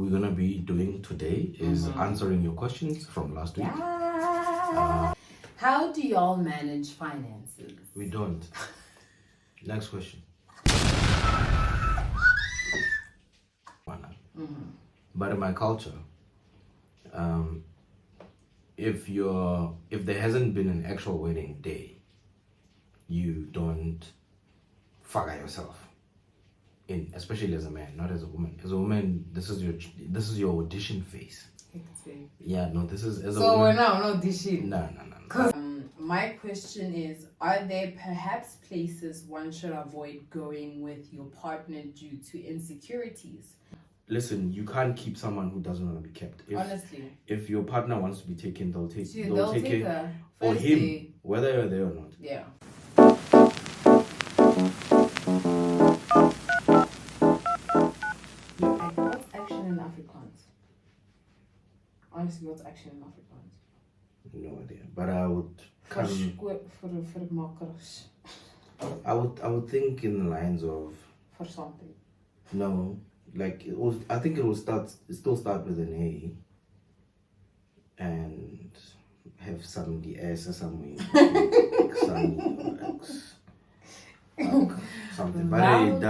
we're gonna be doing today is answering your questions from last week. How do y'all manage finances? We don't. Next question. But in my culture, if there hasn't been an actual wedding day, you don't fuck yourself. Especially as a man, not as a woman. As a woman, this is your audition phase. Exactly. Yeah, no, this is as a woman. So woman. we're not audition. No. My question is: are there perhaps places one should avoid going with your partner due to insecurities? Listen, you can't keep someone who doesn't want to be kept. Honestly, if your partner wants to be taken, they'll take her or him, whether you're there or not. Yeah. What's action in Afrikaans? Honestly, what's action in Afrikaans? No idea, but I would I would think in the lines of for something. No, like I think it will still start with an A, and have some DS or something, something. But it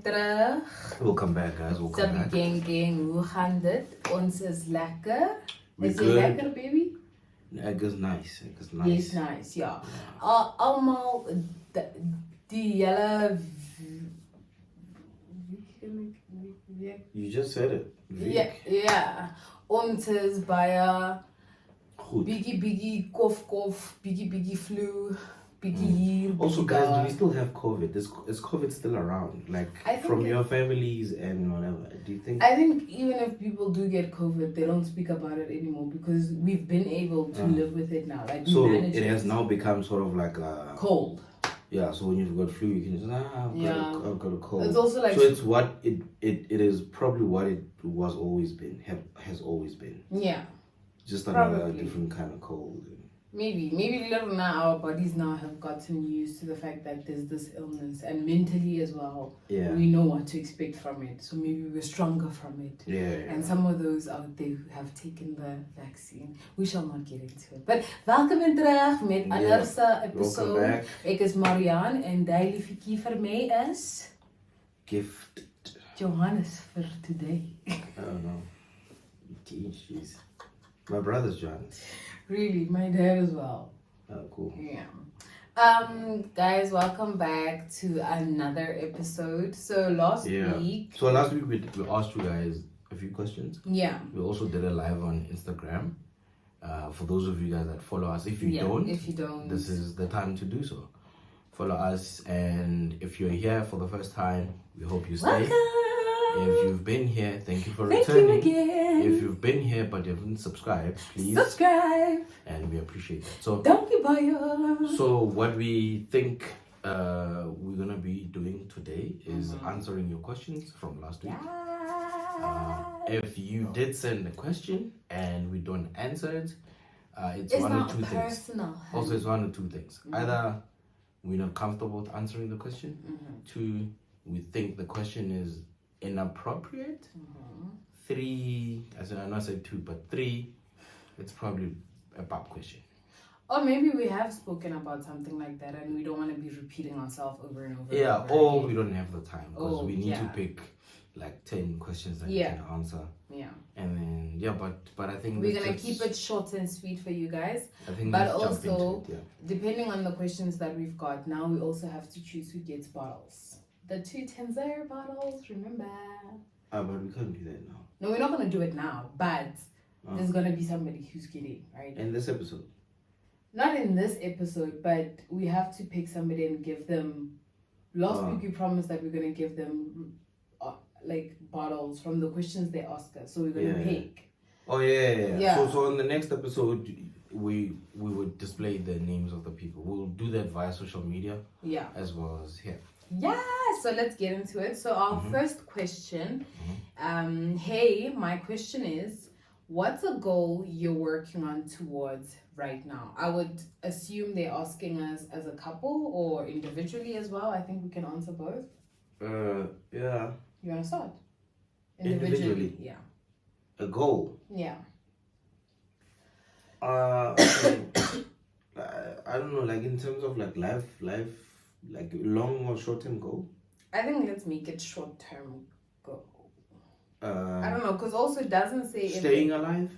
does. We'll come back, guys. We'll come back. Gang, hoe gaan dit? Ons is lekker. Is jy lekker, baby? Egg is nice. Yes, nice, yeah. Allemaal die hele... You just said it. Yeah. Ons is baie... Goed. Biggie cough, biggie flu, biggie hier. Also, guys, do we still have COVID? Is COVID still around? Like, from your families and whatever? Do you think? I think even if people do get COVID, they don't speak about it anymore because we've been able to live with it now. Like, so it has now become sort of like a... cold. Yeah, so when you've got flu, you can just, I've got a cold. It's also like... So it's what it is probably what it has always been. Yeah. Just another different kind of cold. Maybe little now our bodies now have gotten used to the fact that there's this illness, and mentally as well. Yeah. We know what to expect from it, so maybe we're stronger from it. Yeah. And some of those out there who have taken the vaccine, we shall not get into it. But welkom in terug met another episode. Ek is Marianne en die liefie vir my is Gift Johannes for today. Oh no. Jeez. My brother's Johannes. Really, my dad as well. Oh, cool. Yeah. Guys, welcome back to another episode. So last week we asked you guys a few questions. Yeah. We also did a live on Instagram. For those of you guys that follow us, if you don't, this is the time to do so. Follow us, and if you're here for the first time, we hope you stay. Welcome. If you've been here, thank you for returning. Thank you again. If you've been here but you haven't subscribed, please subscribe. And we appreciate that. So don't be biased. So what we think we're gonna be doing today is answering your questions from last week. If you did send a question and we don't answer it, it's one or two things. Also, it's one or two things. Either we're not comfortable with answering the question. Two, we think the question is inappropriate. Three, I not say two, but three, it's probably a bad question. Or maybe we have spoken about something like that and we don't want to be repeating ourselves over and over. Yeah, or we don't have the time because we need to pick like 10 questions that you can answer. Yeah. And then, but I think we're going to keep it short and sweet for you guys. I think but also, depending on the questions that we've got, now we also have to choose who gets bottles. The 2 Tanzania bottles, remember? But we can't do that now. No, we're not going to do it now, but there's going to be somebody who's getting, right? In this episode? Not in this episode, but we have to pick somebody and give them... Last week we promised that we're going to give them like bottles from the questions they asked us. So we're going to pick. Oh, yeah. So in the next episode, we would display the names of the people. We'll do that via social media. Yeah. As well as here. Yeah, so let's get into it. So our first question, hey, my question is, what's a goal you're working on towards right now? I would assume they're asking us as a couple or individually as well. I think we can answer both. Yeah. You want to start? Individually. Yeah. A goal. Yeah. Okay. I don't know, like in terms of like life, like long or short term goal. I think let's make it short term goal. I Uh, don't know, because also it doesn't say staying alive.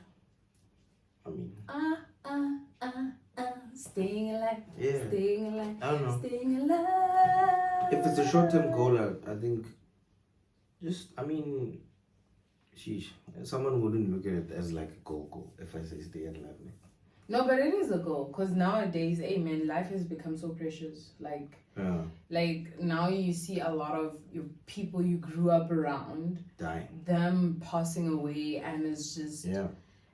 I mean, staying alive. yeah. Staying alive. I don't know. Staying alive. If it's a short term goal, I think just, I mean, sheesh, someone wouldn't look at it as like a goal if I say stay alive. No, but it is a goal because nowadays, hey man, life has become so precious. Yeah. Like now you see a lot of your people you grew up around Dying. them passing away, and it's just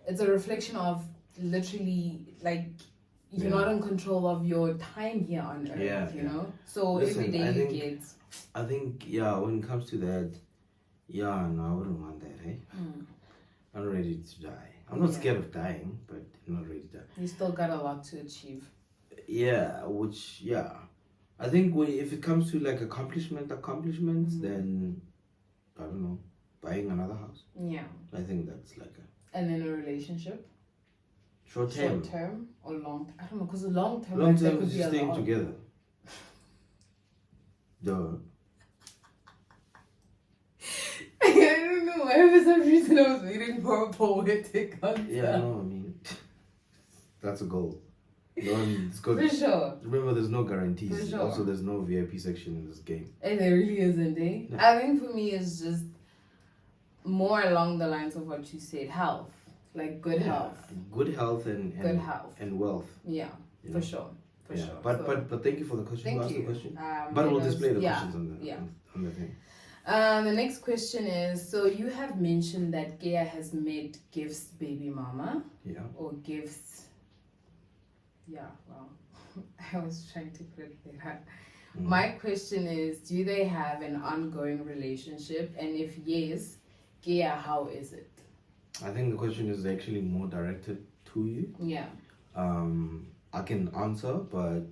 it's a reflection of literally like you're not in control of your time here on earth. You know, so listen, every day I think when it comes to that, no, I wouldn't want that. Hey, I'm not ready to die. I'm not scared of dying, but I'm not ready to die. You still got a lot to achieve. I think if it comes to like accomplishments, then I don't know, buying another house. Yeah. I think that's like and then a relationship. Short term or long? I don't know, because long term. Long term is just staying together. Duh. I don't know. For some reason, I was waiting for a poetic answer. Yeah, no, I mean, that's a goal. It's good. For sure. Remember, there's no guarantees. For sure. Also, there's no VIP section in this game. And there really isn't, eh? No. I think for me, it's just more along the lines of what you said, health. Like good health. Good health and good health. And wealth. Yeah, for sure. For sure. But thank you for the question. Thank you. The question. But we'll display the questions on the thing. The next question is, so you have mentioned that Gea has made gifts baby mama. Yeah. Or gifts. Yeah, well, I was trying to put it there. My question is, do they have an ongoing relationship? And if yes, Gea, how is it? I think the question is actually more directed to you. Yeah. I can answer, but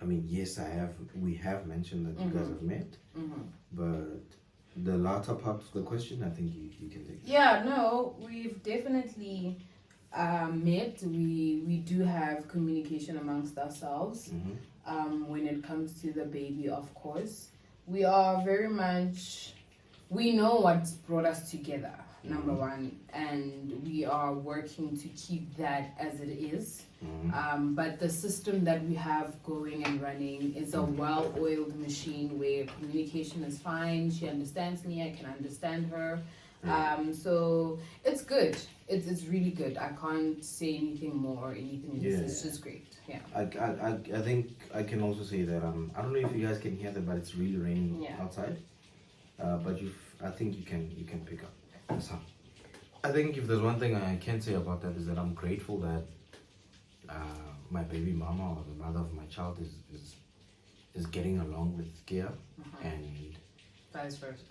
I mean, yes, we have mentioned that you guys have met, but the latter part of the question, I think you can take. Yeah, no, we've definitely met. We do have communication amongst ourselves. When it comes to the baby, of course, we are very much. We know what's brought us together. Number one, and we are working to keep that as it is. But the system that we have going and running is a well-oiled machine where communication is fine. She understands me, I can understand her. So it's good. It's really good. I can't say anything more or anything. It's just great. Yeah. I think I can also say that I don't know if you guys can hear that, but it's really raining outside. But I think you can pick up. I think if there's one thing I can say about that is that I'm grateful that my baby mama or the mother of my child is getting along with Gea and vice versa.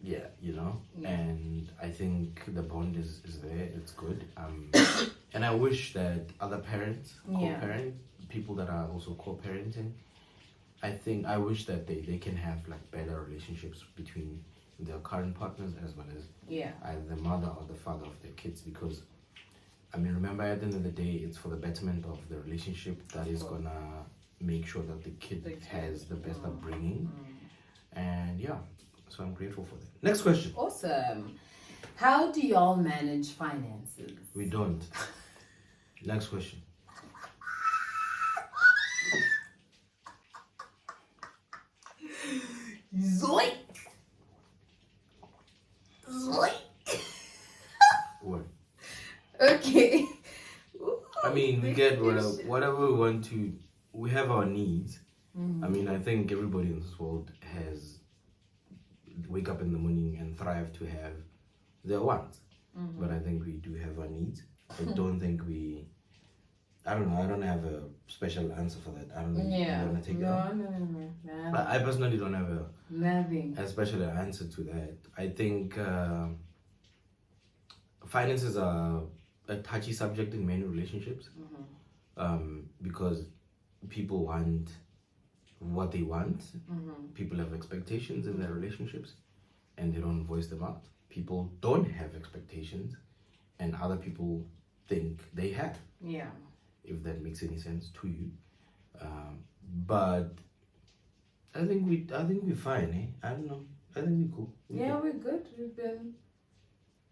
Yeah, and I think the bond is there. It's good. And I wish that other parents, co-parent, people that are also co-parenting, I wish that they can have like better relationships between their current partners as well as either the mother or the father of their kids, because I mean, remember, at the end of the day, it's for the betterment of the relationship that is gonna make sure that the kid has the best upbringing. And so I'm grateful for that. Next question. Awesome. How do y'all manage finances? We don't. Next question. Zoink! What? Okay. I mean, we get whatever we want to. We have our needs. I mean, I think everybody in this world has wake up in the morning and thrive to have their wants. But I think we do have our needs. I don't think I don't know. I don't have a special answer for that. I don't know. Yeah. You want to take it on? No. I personally don't have a special answer to that. I think finances are a touchy subject in many relationships, because people want what they want. People have expectations in their relationships, and they don't voice them out. People don't have expectations, and other people think they have. Yeah. If that makes any sense to you, but I think we're fine. I don't know. I think we're cool. We're good.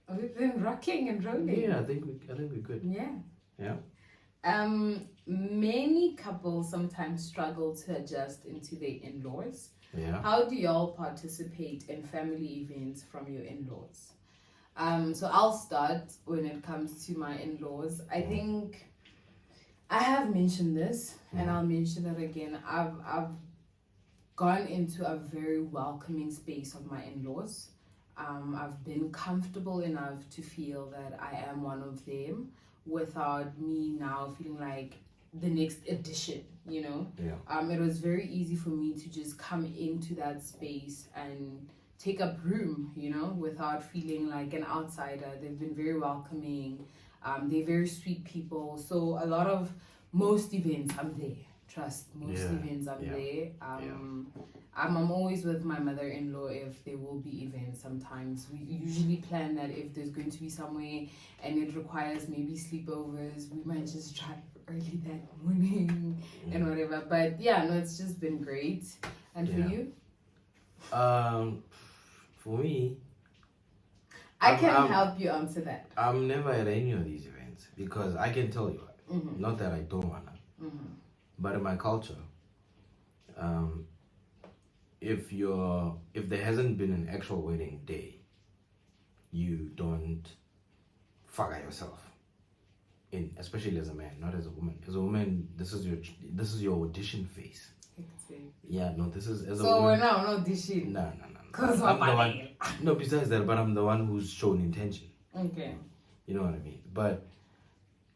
We've been rocking and rolling. Yeah, I think we're good. Yeah. Many couples sometimes struggle to adjust into their in-laws. Yeah. How do y'all participate in family events from your in-laws? So I'll start when it comes to my in-laws. I think I have mentioned this, and I'll mention it again. I've gone into a very welcoming space of my in-laws. I've been comfortable enough to feel that I am one of them without me now feeling like the next addition, you know? Yeah. It was very easy for me to just come into that space and take up room, you know, without feeling like an outsider. They've been very welcoming. They're very sweet people. So most events I'm there. Trust, most events I'm there. I'm always with my mother-in-law if there will be events sometimes. We usually plan that if there's going to be somewhere and it requires maybe sleepovers, we might just drive early that morning and whatever. But yeah, no, it's just been great. And for you? For me, I can help you answer that. I'm never at any of these events because I can tell you, not that I don't wanna, but in my culture, if there hasn't been an actual wedding day, you don't fuck yourself. Especially as a man, not as a woman. As a woman, this is your audition phase. Yeah, no, this is as a woman. So we're now not audition. No. Cause I'm the one. No, besides that, but I'm the one who's shown intention. Okay. You know what I mean? But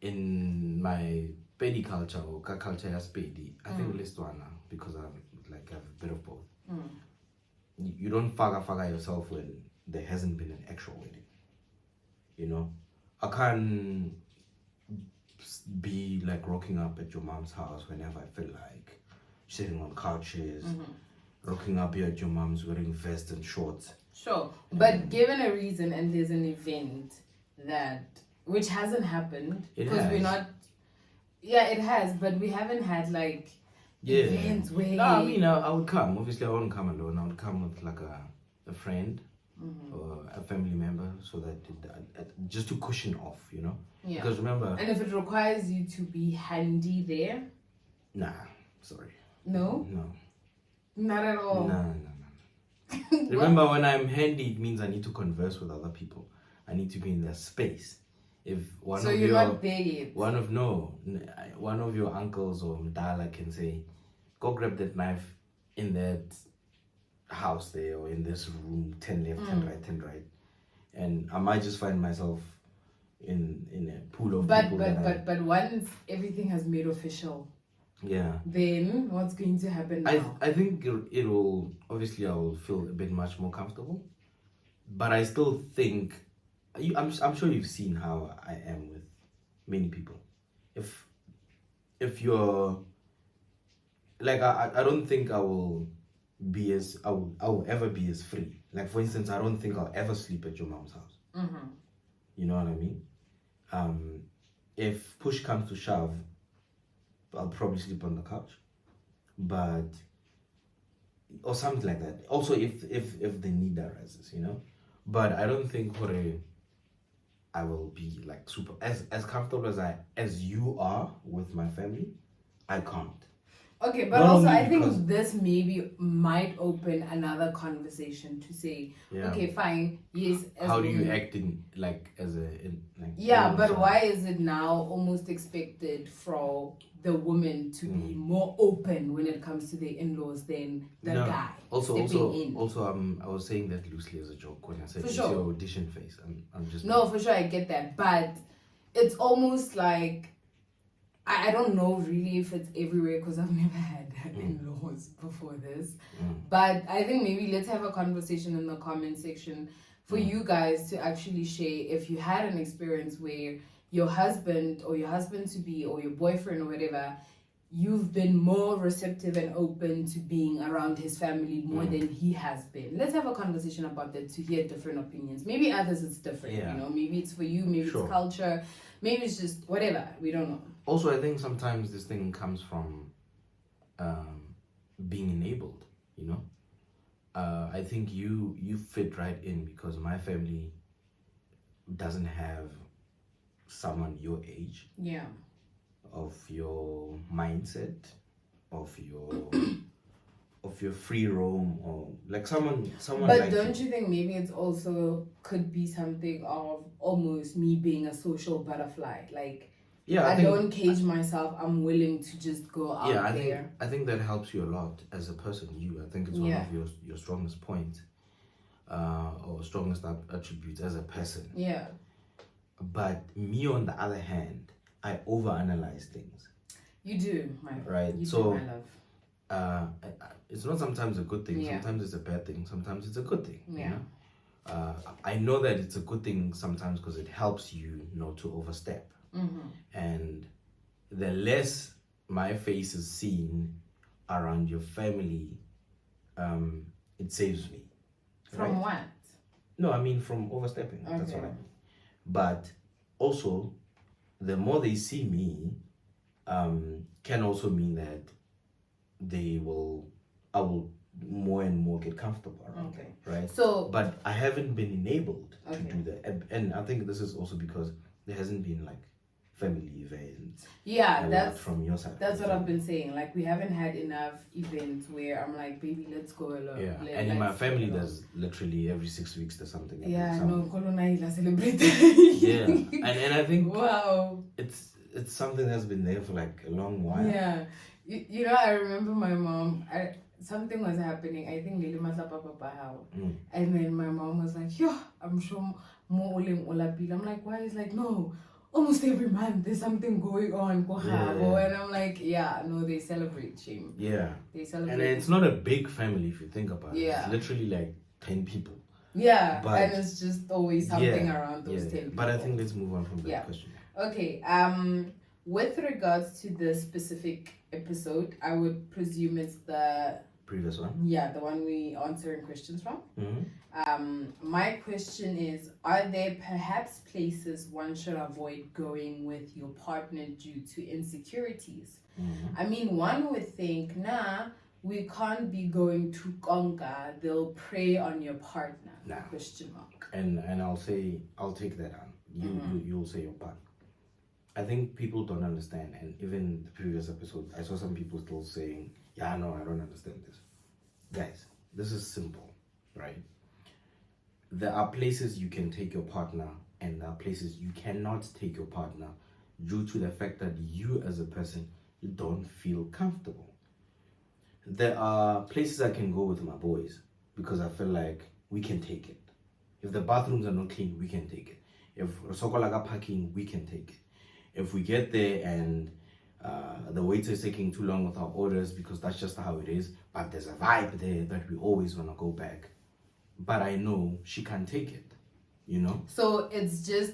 in my Pedi culture or ka culture as Pedi, I think list one now because I have a bit of both. You don't faga yourself when there hasn't been an actual wedding. You know, I can't be like rocking up at your mom's house whenever I feel like, sitting on couches, rocking up here at your mom's wearing vests and shorts. Sure, but given a reason and there's an event which hasn't happened because we're not. Yeah, it has, but we haven't had like events where. No, I mean I would come. Obviously, I wouldn't come alone. I would come with like a friend or a family member, so that just to cushion off, you know. Yeah. Because remember. And if it requires you to be handy there. Nah, sorry. No. No. Not at all. No. Remember, when I'm handy, it means I need to converse with other people. I need to be in their space. If one so of you're your, not there yet. One of your uncles or mdala can say, go grab that knife in that house there or in this room, 10 left, 10 right, and I might just find myself in a pool of people. But once everything has made official. Yeah. Then what's going to happen now? I think it will. Obviously, I will feel a bit much more comfortable, but I still think. I'm sure you've seen how I am with many people. If you're like I don't think I will ever be as free. Like for instance, I don't think I'll ever sleep at your mom's house. You know what I mean? If push comes to shove, I'll probably sleep on the couch, or something like that. Also, if the need arises, you know. But I don't think I will be like super as comfortable as you are with my family. I can't. Okay, but not also I think this maybe might open another conversation to say, okay, fine, yes. How do you act in like as a but why is it now almost expected for the woman to be more open when it comes to their in-laws than the guy? Also, I was saying that loosely as a joke when I said it's your audition phase. I'm just for sure I get that, but it's almost like. I don't know really if it's everywhere because I've never had in-laws before this. But I think maybe let's have a conversation in the comment section for you guys to actually share if you had an experience where your husband or your husband-to-be or your boyfriend or whatever you've been more receptive and open to being around his family more than he has been. Let's have a conversation about that to hear different opinions. Maybe others it's different, you know, maybe it's for you, maybe it's culture, maybe it's just whatever, we don't know. Also, I think sometimes this thing comes from being enabled, you know. I think you fit right in because my family doesn't have someone your age, of your mindset, of your free roam, or like someone. But like don't you think maybe it's also could be something of almost me being a social butterfly, like. I don't cage myself. I'm willing to just go out there. I think that helps you a lot as a person. I think it's one of your strongest points, or strongest attributes as a person. Yeah. But me, on the other hand, I overanalyze things. You do, my right. You so, do, my love. It's not sometimes a good thing. Sometimes it's a bad thing. Sometimes it's a good thing. Yeah. You know? I know that it's a good thing sometimes because it helps you not to overstep. And the less my face is seen around your family, it saves me. From what? No, I mean from overstepping. Okay. That's what I mean. But also, the more they see me, can also mean that I will more and more get comfortable around them, right? So, but I haven't been enabled to do that, and I think this is also because there hasn't been like family events. Yeah, that's from your side. That's what I've been saying. Like we haven't had enough events where I'm like, baby, let's go alone. Yeah, and in my family, there's literally every 6 weeks there's something. Yeah, no, Colonel celebrate. Yeah, and I think wow, it's something that's been there for like a long while. Yeah, you know, I remember my mom. Something was happening. I think Lily Papa how, and then my mom was like, "Yo, I'm sure more I'm like, why? He's like, no. Almost every month there's something going on, and I'm like, yeah, no, they celebrate shame. Yeah, they celebrate, and it's not a big family if you think about it. It's literally like 10 people. Yeah, but, and it's just always something around those 10 people. But I think let's move on from that question. Okay. With regards to the specific episode, I would presume it's the previous one. Yeah, the one we answering questions from. My question is, are there perhaps places one should avoid going with your partner due to insecurities? I mean, one would think, we can't be going to Konga, they'll prey on your partner. Question mark. And I'll take that on. You'll say your partner. I think people don't understand, and even the previous episode, I saw some people still saying, yeah, no, I don't understand this. Guys, this is simple, right? There are places you can take your partner, and there are places you cannot take your partner due to the fact that you as a person, you don't feel comfortable. There are places I can go with my boys because I feel like we can take it. If the bathrooms are not clean, we can take it. If Sokolaga parking, we can take it. If we get there and the waiter is taking too long with our orders because that's just how it is, but there's a vibe there that we always want to go back. But I know she can take it, you know? So it's just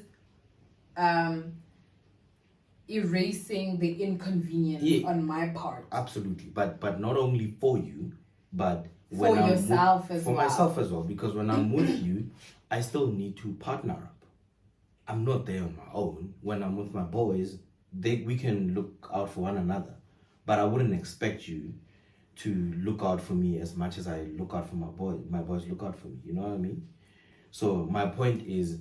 erasing the inconvenience on my part. Absolutely. But not only for you, but for yourself as well. For myself as well. Because when I'm with you, I still need to partner up. I'm not there on my own. When I'm with my boys, we can look out for one another. But I wouldn't expect you to look out for me as much as I look out for my boys. My boys look out for me. You know what I mean? So my point is,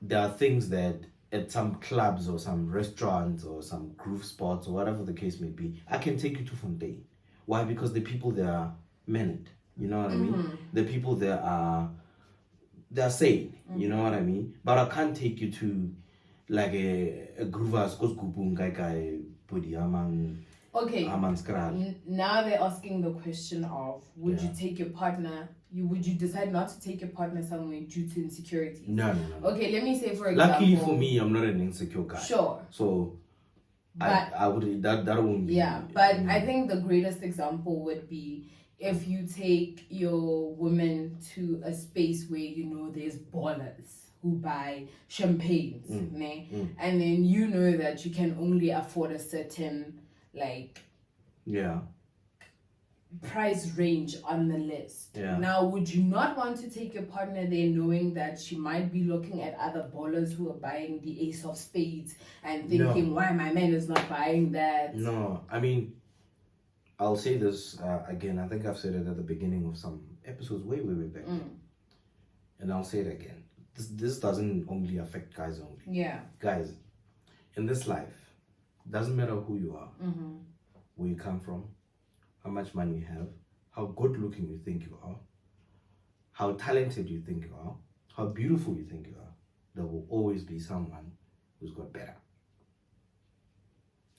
there are things that at some clubs or some restaurants or some groove spots or whatever the case may be, I can take you to Fontaine. Why? Because the people there are mannered. You know what I mean? The people there are... they're sane, you know what I mean? But I can't take you to like a groovers okay. Now they're asking the question of, would you take your partner? Would you decide not to take your partner somewhere due to insecurities? No. Okay, let me say for example. Luckily for me, I'm not an insecure guy. Sure. So I would that won't be. Yeah, but I think the greatest example would be if you take your woman to a space where you know there's ballers who buy champagnes, and then you know that you can only afford a certain like Yeah. price range on the list. Yeah. Now, would you not want to take your partner there knowing that she might be looking at other ballers who are buying the ace of spades and thinking, why my man is not buying that? No, I mean, I'll say this again. I think I've said it at the beginning of some episodes way back. And I'll say it again. This doesn't only affect guys only. Yeah. Guys, in this life, doesn't matter who you are, where you come from, how much money you have, how good looking you think you are, how talented you think you are, how beautiful you think you are, there will always be someone who's got better.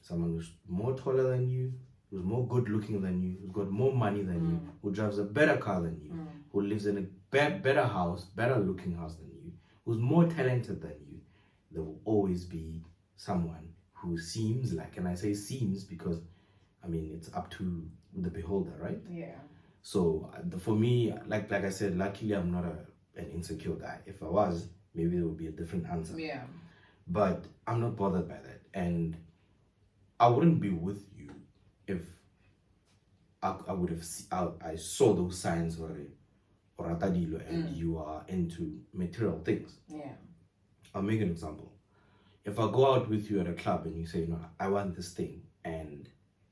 Someone who's more taller than you, who's more good looking than you, who's got more money than you, who drives a better car than you, who lives in a better house, better looking house than you, who's more talented than you. There will always be someone who seems like, and I say seems because, I mean, it's up to the beholder, right? Yeah. So for me, like I said, luckily I'm not an insecure guy. If I was, maybe there would be a different answer. Yeah. But I'm not bothered by that. And I wouldn't be with you if I would have I saw those signs or and you are into material things. Yeah. I'll make an example. If I go out with you at a club and you say, no, I want this thing, and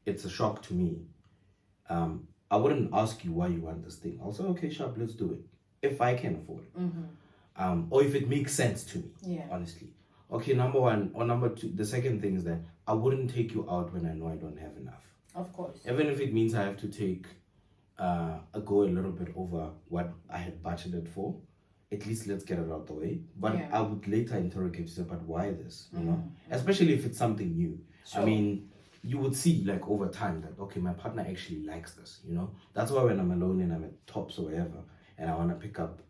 it's a shock to me, I wouldn't ask you why you want this thing. I'll say, okay, sharp, let's do it. If I can afford it. Or if it makes sense to me, honestly. Okay, number one. Or number two, the second thing is that I wouldn't take you out when I know I don't have enough. Of course. Even if it means I have to take go a little bit over what I had budgeted for, at least let's get it out the way. But I would later interrogate you, but why this? You know, especially if it's something new. Sure. I mean, you would see like over time that, okay, my partner actually likes this, you know. That's why when I'm alone and I'm at Tops or wherever and I want to pick up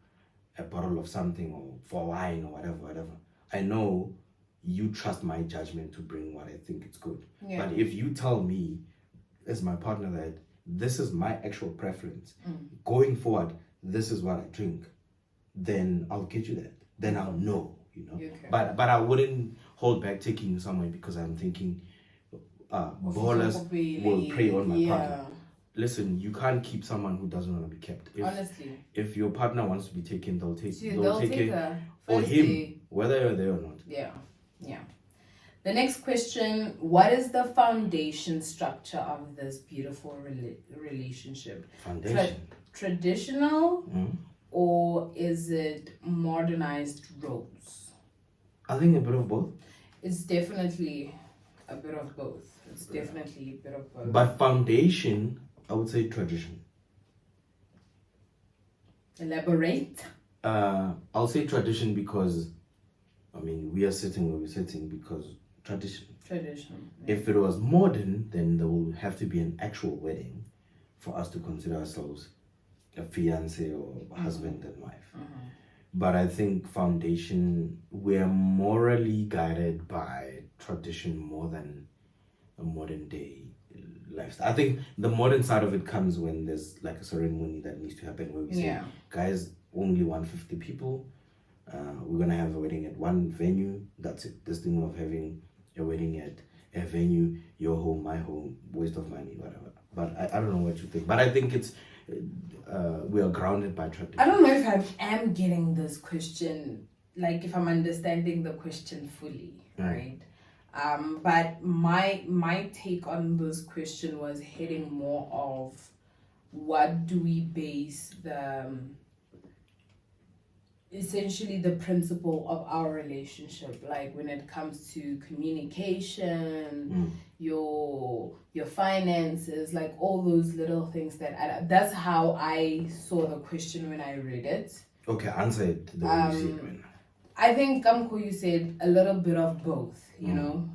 a bottle of something or for wine or whatever, I know you trust my judgment to bring what I think is good. But if you tell me as my partner that this is my actual preference, going forward, this is what I drink, then I'll get you that. Then I'll know, you know. Okay. But I wouldn't hold back taking you somewhere because I'm thinking ballers will prey on my partner. Listen, you can't keep someone who doesn't want to be kept. Honestly. If your partner wants to be taken, they'll take her. Or him, whether you're there or not. Yeah. The next question, what is the foundation structure of this beautiful relationship? Foundation. Traditional or is it modernized roles? I think a bit of both. It's definitely a bit of both. But foundation, I would say tradition. Elaborate. I'll say tradition because, I mean, we are sitting where we're sitting because tradition. Tradition. If it was modern, then there will have to be an actual wedding for us to consider ourselves a fiance or husband and wife. But I think foundation, we're morally guided by tradition more than a modern day lifestyle. I think the modern side of it comes when there's like a ceremony that needs to happen where we say, guys, only 150 people. We're gonna have a wedding at one venue. That's it. This thing of having a wedding at a venue, your home, my home, waste of money, whatever. But I don't know what you think. But I think it's we are grounded by tradition. I don't know if I am getting this question, like if I'm understanding the question fully, right? But my take on this question was heading more of what do we base essentially the principle of our relationship, like when it comes to communication, your finances, like all those little things that add up. That's how I saw the question when I read it. Okay, answer it the way you see it. I think, Kamko, you said a little bit of both, you know.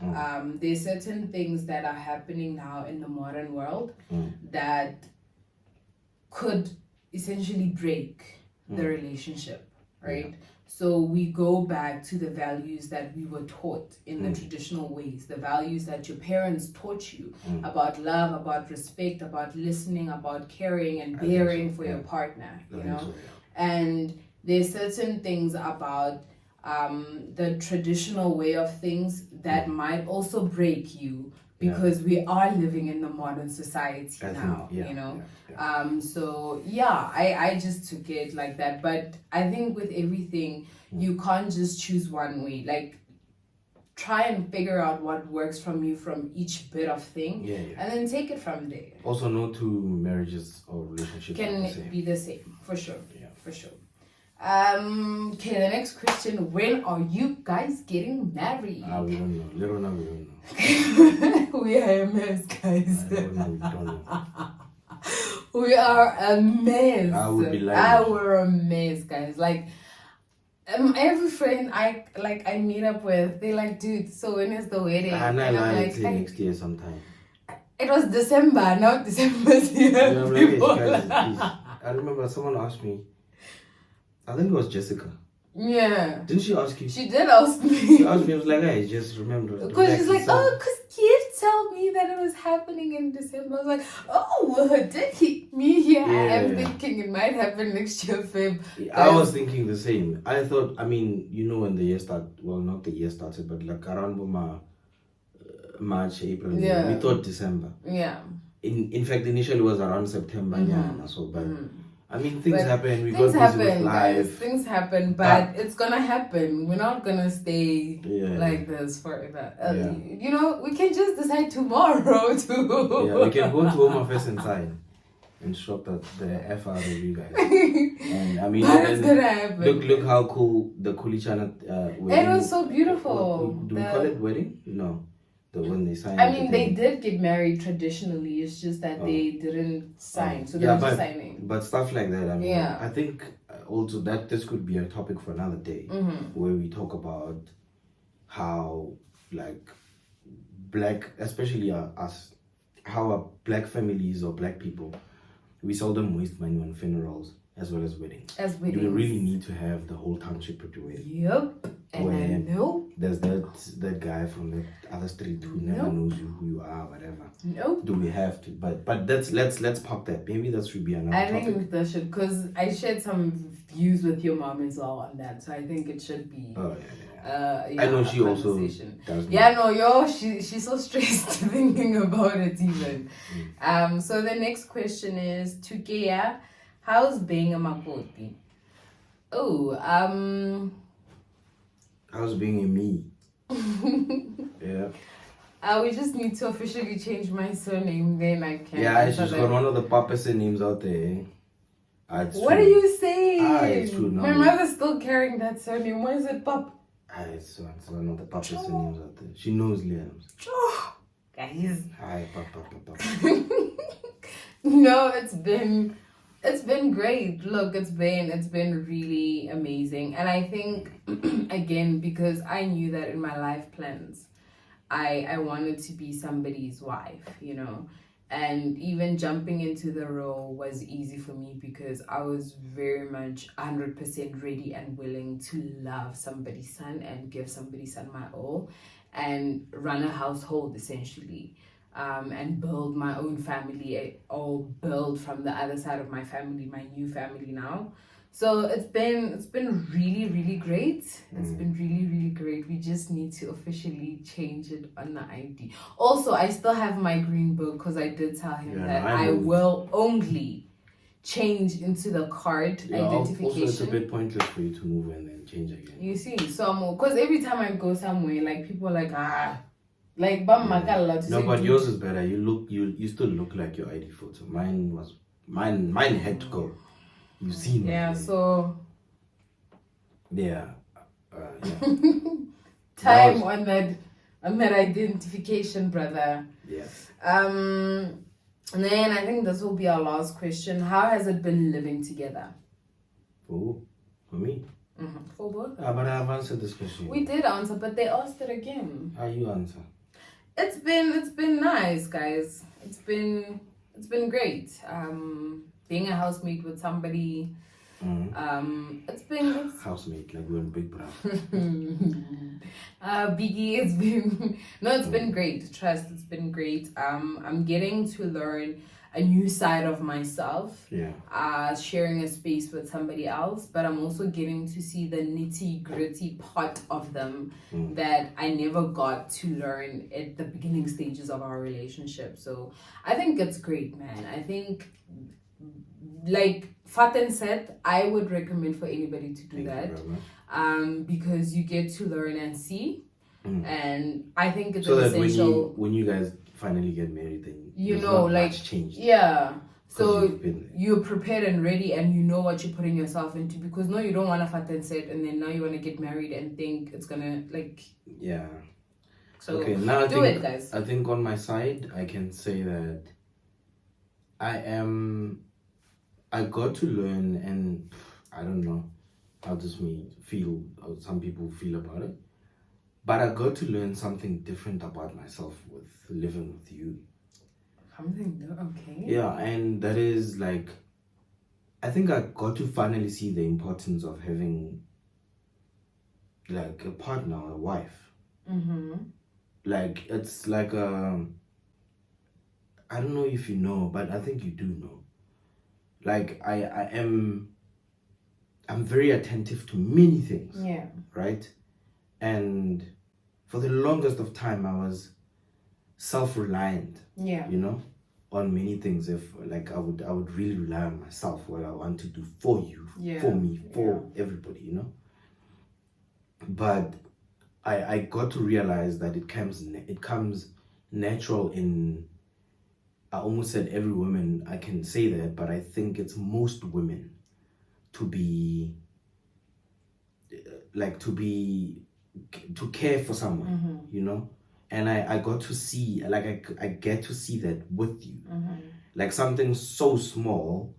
There's certain things that are happening now in the modern world that could essentially break the relationship, right? So we go back to the values that we were taught in the traditional ways, the values that your parents taught you about love, about respect, about listening, about caring and bearing for your partner, you know. And there's certain things about the traditional way of things that might also break you because we are living in the modern society now, you know. So yeah, I just took it like that. But I think with everything, you can't just choose one way. Like, try and figure out what works from you from each bit of thing, and then take it from there. Also, no two marriages or relationships can be the same, for sure. For sure. Okay, the next question: when are you guys getting married? We don't know. Little now, we don't know. We are a mess, guys. Little now, we don't know. We are a mess. I would be lying. We're a mess, guys. Like, every friend I meet up with, they like, dude, so when is the wedding? And I'm like, next year sometime. It was December, not December's here. I remember someone asked me, I think it was Jessica. Yeah. Didn't she ask you? She did ask me. She asked me, I was like, hey, just remember. Because she's like, because Kid told me that it was happening in December. I was like, oh, did he? Me here, I am thinking it might happen next year, Feb. I was thinking the same. I thought, I mean, you know, when the year started, well, not the year started, but like around March, April, we thought December. Yeah. In fact, initially it was around September, but I mean, things happen. We got busy with life. Things happen, but it's gonna happen. We're not gonna stay like this forever. You know, we can just decide tomorrow to. Yeah, we can go to Home Affairs and sign and shop at the FR of you guys. And I mean, it's gonna happen. Look how cool the Kulichana wedding. It was so beautiful. Do we call it wedding? No. When they signed. I mean, they did get married traditionally. It's just that they didn't sign, so they were just signing. But stuff like that. I mean, I think also that this could be a topic for another day, where we talk about how, like, black, especially us, how our black families or black people, we seldom waste money on funerals as well as weddings. Do we really need to have the whole township at your wedding? Yep. And I know there's that guy from the other street who never knows you, who you are, whatever. Nope. Do we have to? But let's park that. Maybe that should be another topic. I think that should, because I shared some views with your mom as well on that, so I think it should be. Oh yeah. I know she also does. Yeah, no, she's so stressed thinking about it even. So the next question is, Tukeya, how's being a makoti? How's being a me? Yeah. We just need to officially change my surname, then I can. Yeah, she's got one of the papacy names out there. What are you saying? It's true. No, my mother's still carrying that surname. Why is it Pap? It's one of the papacy names out there. She knows Liam's. Guys. Hi, Papa. No, it's been great. Look, it's been really amazing. And I think, again, because I knew that in my life plans, I wanted to be somebody's wife, you know. And even jumping into the role was easy for me because I was very much 100% ready and willing to love somebody's son and give somebody's son my all and run a household, essentially. And build my own family, or build from the other side of my family, my new family now. So it's been really, really great. It's been really, really great. We just need to officially change it on the ID. Also, I still have my green book because I did tell him that I will only change into the card identification. Also, it's a bit pointless for you to move and then change again. You see, so because every time I go somewhere, like, people are like, like, no, but yours is better. You still look like your ID photo. Mine had to go. You see me. Yeah, so time on that identification, brother. Yeah. And then I think this will be our last question. How has it been living together? Oh, for me. For both. But I've answered this question. We did answer, but they asked it again. How you answer? It's been nice, guys. It's been great. Being a housemate with somebody. It's been housemate, like we're in Big Brother. Biggie, it's been great. Trust, it's been great. I'm getting to learn a new side of myself, Yeah. sharing a space with somebody else, but I'm also getting to see the nitty gritty part of them that I never got to learn at the beginning stages of our relationship. So I think it's great, man. I think, like Faten said, I would recommend for anybody to do that, because you get to learn and see. And I think it's so that essential when you guys finally get married, then you know, like, changed. Yeah. So you're prepared and ready, and you know what you're putting yourself into. Because no, you don't want to fat and set, and then now you want to get married and think it's gonna like. Yeah. So okay, now do it, guys. I think on my side, I can say that I got to learn, and I don't know how some people feel about it, but I got to learn something different about myself with living with you. Something new, okay. Yeah, and that is like, I think I got to finally see the importance of having like a partner, a wife. Like, it's like I don't know if you know, but I think you do know. Like, I'm very attentive to many things. Yeah. Right? And for the longest of time, I was self-reliant. Yeah. You know, on many things. If like I would really rely on myself, what I want to do for you, for me, for everybody. You know. But I got to realize that it comes natural in, I almost said every woman, I can say that, but I think it's most women to be to care for someone, you know. And I got to see, like, I get to see that with you, like something so small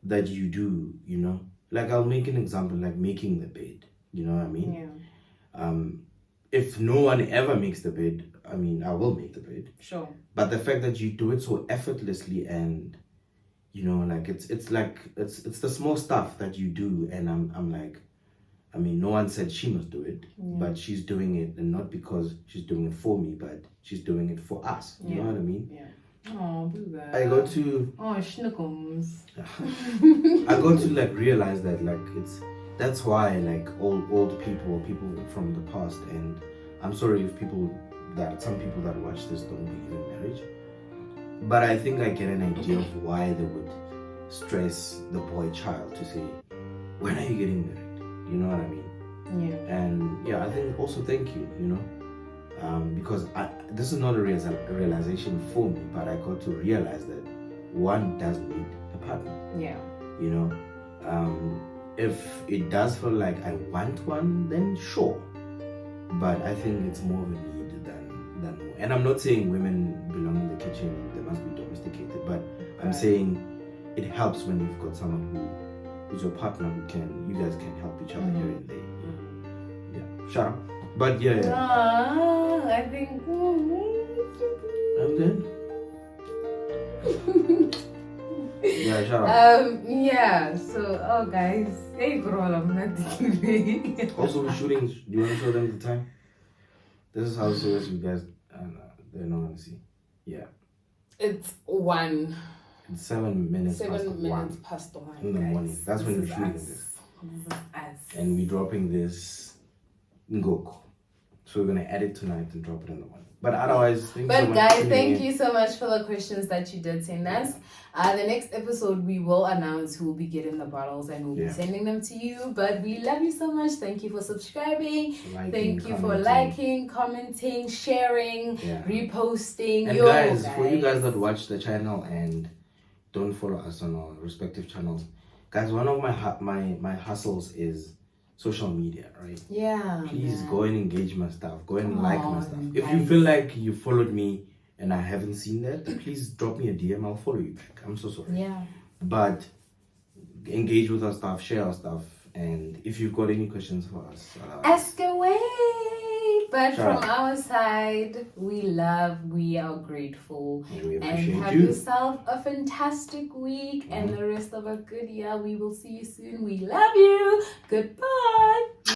that you do, you know. Like, I'll make an example, like making the bed, you know what I mean? If no one ever makes the bed, I mean, I will make the bed. Sure. But the fact that you do it so effortlessly, and you know, like, it's the small stuff that you do, and I'm like, I mean, no one said she must do it, but she's doing it, and not because she's doing it for me, but she's doing it for us. You know what I mean? Yeah. Oh, I got to. Oh, schnookums. I got to like realize that, like, that's why, like, old people or people from the past, and I'm sorry if some people that watch this don't believe in marriage, but I think I get an idea of why they would stress the boy child to say, when are you getting married? You know what I mean? Yeah. And yeah, I think also thank you, you know, because this is not a realization for me, but I got to realize that one does need a partner. Yeah. You know, if it does feel like I want one, then sure. But I think it's more of a need than more. And I'm not saying women belong in the kitchen and they must be domesticated, but I'm saying it helps when you've got someone who's your partner you guys can help each other here and there. Yeah, shut up. But yeah. I think. I'm good. Yeah, shut up. Yeah. So, guys, hey, girl, I'm not kidding. Also, we're shooting. Do you want to show them the time? This is how serious you guys. They're not gonna see. Yeah. It's 1. It's 7 minutes. 7 minutes past 1 in the morning. That's when we're shooting this. This is us. And we're dropping this Ngoko. So we're gonna edit tonight and drop it in the morning. But otherwise, thank you so much for the questions that you did send us. The next episode, we will announce who will be getting the bottles, and we'll be sending them to you. But we love you so much. Thank you for subscribing. Thank you for liking, commenting, sharing, reposting. And guys, for you guys that watch the channel and don't follow us on our respective channels, guys, one of my hustles is social media, right? Yeah. Please go and engage my stuff. Go and like my stuff. If you feel like you followed me and I haven't seen that, please drop me a DM. I'll follow you back. I'm so sorry. Yeah. But engage with our stuff, share our stuff, and if you've got any questions for us, ask away. But from our side, we are grateful, and have yourself a fantastic week and the rest of a good year. We will see you soon. We love you. Goodbye.